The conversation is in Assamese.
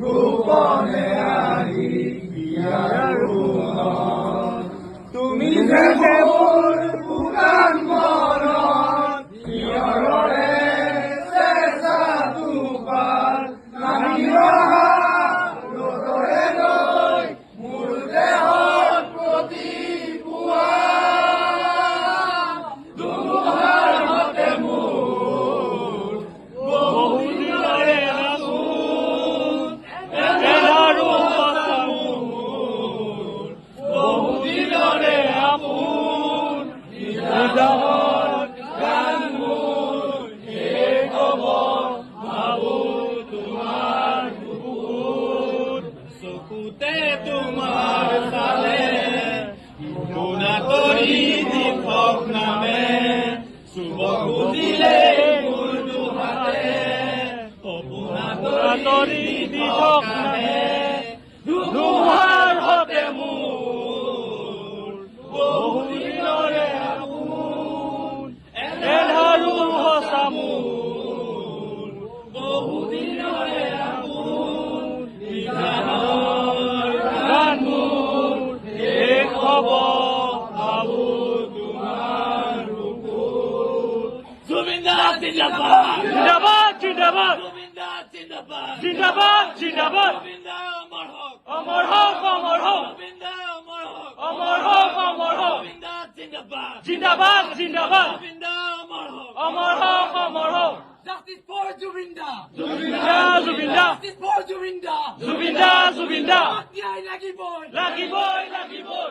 গোপনে আহি বিয়াৰ ৰুমত তুমি যে মোৰ শুকান মনত নিয়ৰৰে চেঁচা টোপাল নামি ৰহা ৰ'দৰে লৈ মোৰ দেহত প্ৰতিপুৱা তোমাৰ মতে মোৰ বহুদিনৰে আপোন এনাৰো কথা মোৰ বহুদিনৰে আপোন নিজানত গান মোৰ শেষ হ'ব ভাবো তোমাৰ বুকুত চকুতে তোমাৰ চালে মোনা কৰি দিশক নামে চুব খুজিলে মোৰ দুহাতে সপোনা কৰি দিশক নামে ধুমুহাৰ হতে মোৰ বহুদিনৰে আপোন এন্ধাৰো সঁচা মোৰ বহুদিনৰে আপোন নিজানৰ গান মোৰ শেষ হ'ব ভাবো তোমাৰ বুকুত জুবিন দা জিন্দাবাদ জিন্দাবাদ জিন্দাবাদ জুবিন দা জিন্দাবাদ জিন্দাবাদ জিন্দাবাদ জুবিন দা অমৰ হওক অমৰ হওক জুবিন দা অমৰ হওক অমৰ হওক জুবিন দা জিন্দাবাদ জিন্দাবাদ জিন্দাবাদ জুবিন দা অমৰ হওক অমৰ হওক Justice for Jubinda! Jubinda! Jubinda! Justice for Jubinda! Jubinda! Jubinda! Lucky boy! Lucky boy! Lucky boy!